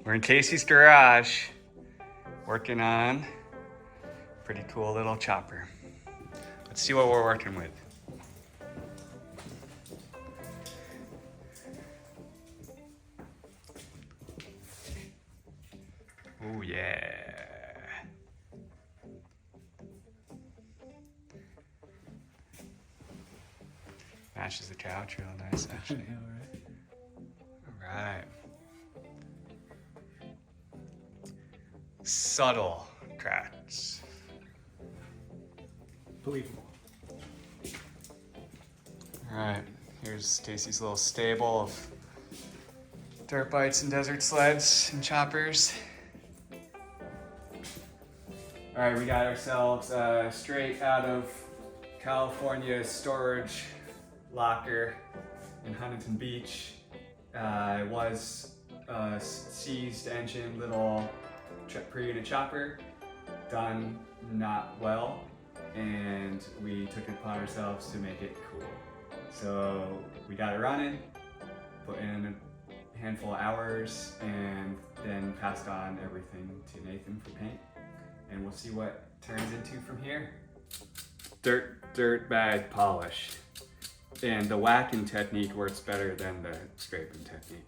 We're in Casey's garage working on a pretty cool little chopper. Let's see what we're working with. Oh yeah. Matches the couch real nice actually. All right. Subtle cracks. Believable. All right, here's Stacy's little stable of dirt bikes and desert sleds and choppers. All right, we got ourselves straight out of California storage locker in Huntington Beach. It was a seized engine little per unit chopper, done not well, and we took it upon ourselves to make it cool. So we got it running, put in a handful of hours, and then passed on everything to Nathan for paint. And we'll see what turns into from here. Dirt bag polish. And the whacking technique works better than the scraping technique.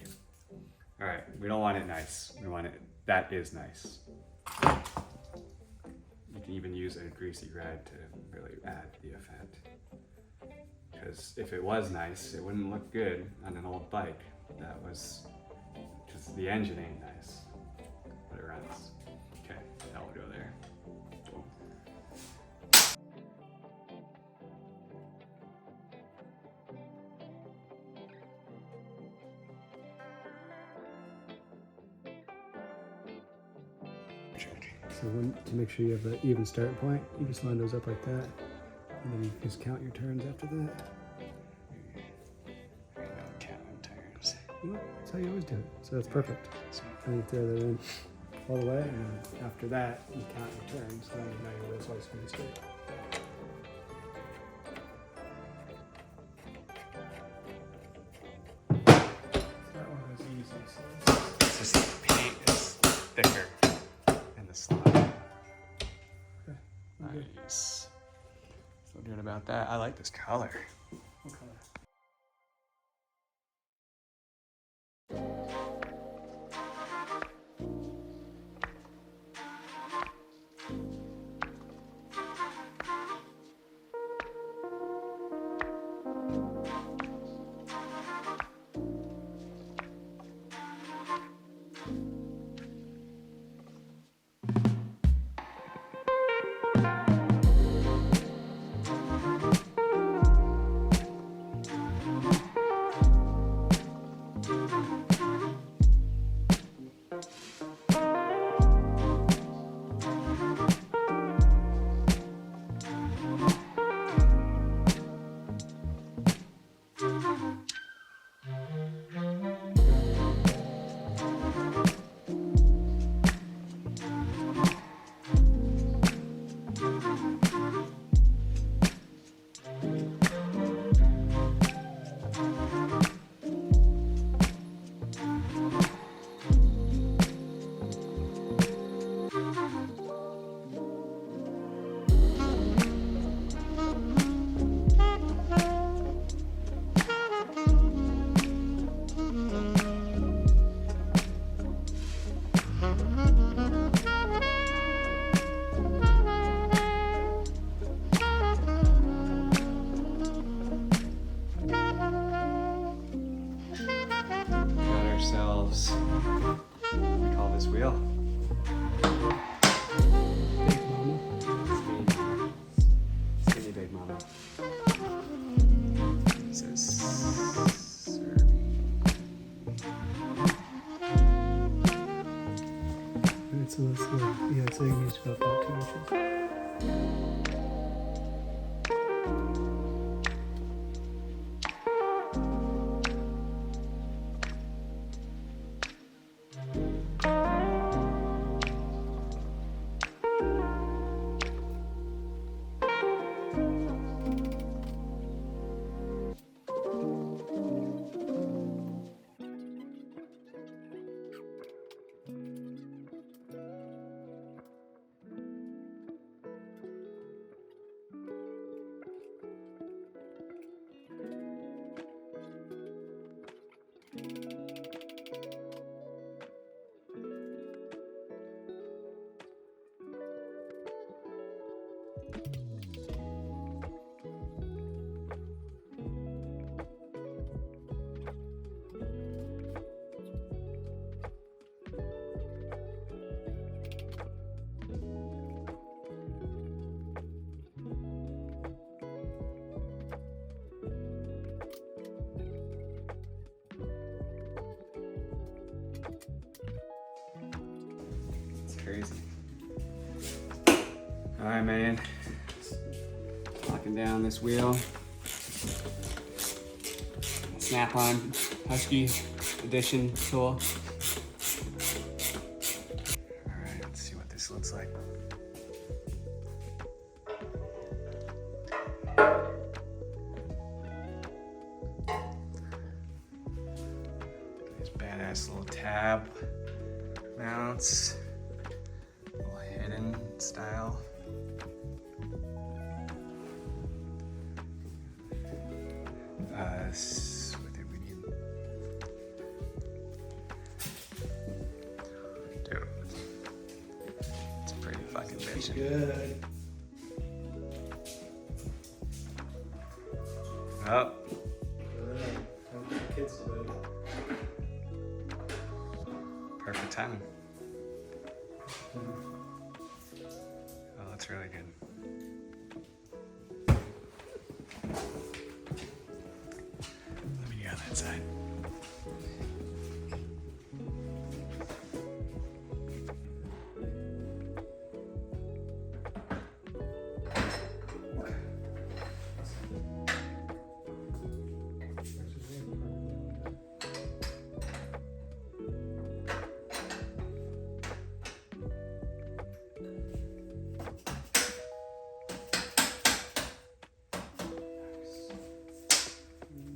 All right, we don't want it nice. We want it, that is nice. You can even use a greasy rag to really add the effect. Because if it was nice, it wouldn't look good on an old bike. That was, because the engine ain't nice, but it runs. Okay, that will go there. Boom. So to make sure you have the even start point, you just line those up like that, and then you just count your turns after that. There you go, counting turns. Well, that's how you always do it. So that's perfect. And you throw that in all the way, and then after that, you count your turns, then you know your wheel size is going to be straight. That one was easy. So It's just the paint is thicker in the slide. okay. Nice. So good about that. I like this color. What color? We call this wheel. Big mama. Skinny big mama. This is Servi. Alright, so let's yeah, so you need to go about 2 inches. crazy. All right, man. Locking down this wheel. Snap-on Husky Edition tool. All right, let's see what this looks like. These badass little tab mounts, little hidden style. What did we need? Dude, it's pretty fucking bitchin'. Good. Oh. Kids do it. Perfect timing. Oh, that's really good. Let me get on that side.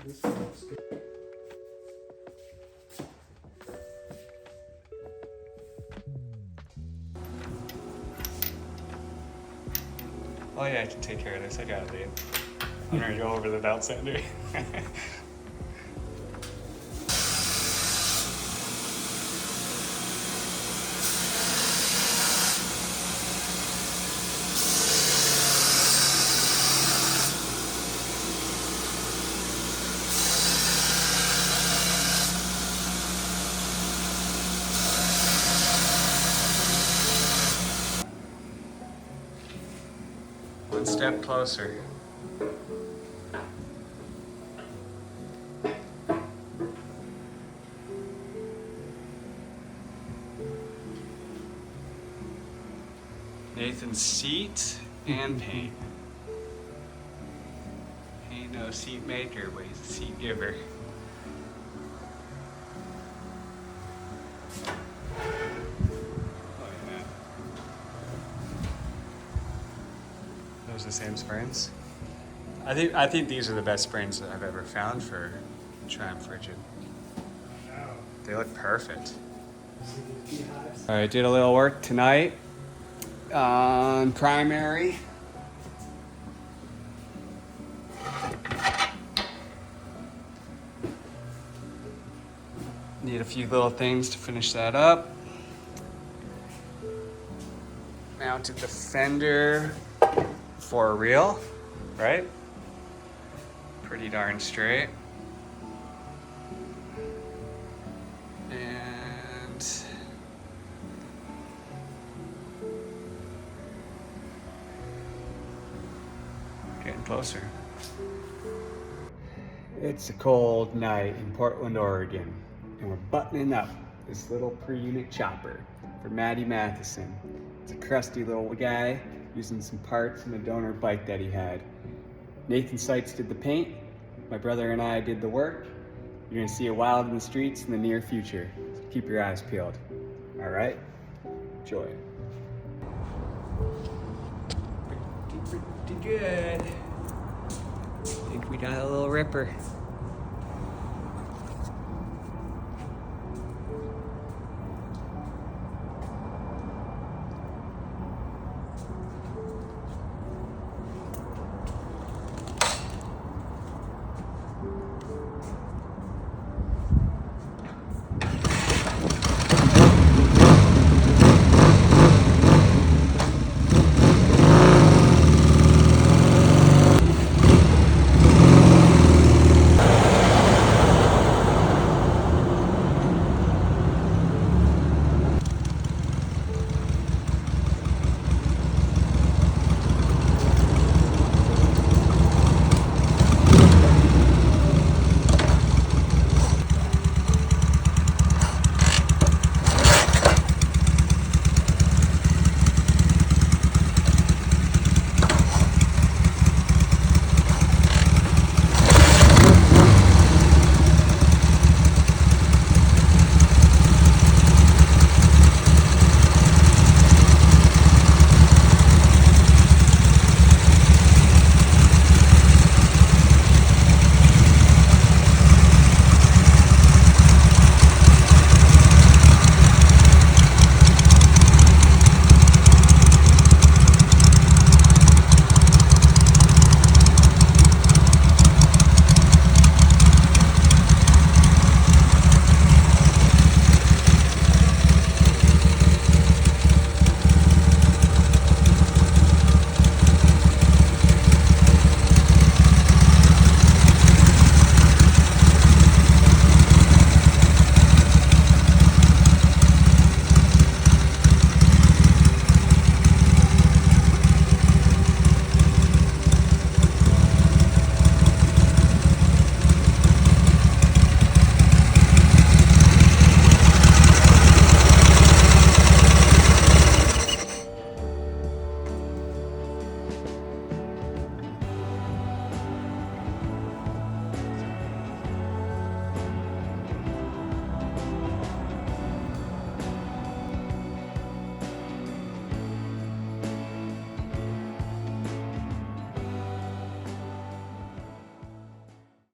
This one looks good. Oh yeah, I can take care of this. I got it, dude. I'm gonna go over the belt sander. One step closer. Nathan's seat and paint. Ain't no seat maker, but he's a seat giver. Oh yeah. Those are the same springs. I think these are the best springs that I've ever found for Triumph Frigid. They look perfect. All right, did a little work tonight on primary. Need a few little things to finish that up. Mounted the fender for a reel, right? Pretty darn straight. And getting closer. It's a cold night in Portland, Oregon, and we're buttoning up this little per-unit chopper for Matty Matheson. It's a crusty little guy using some parts from a donor bike that he had. Nathan Sykes did the paint. My brother and I did the work. You're gonna see it wild in the streets in the near future. So keep your eyes peeled. All right? Enjoy. Pretty good. I think we got a little ripper.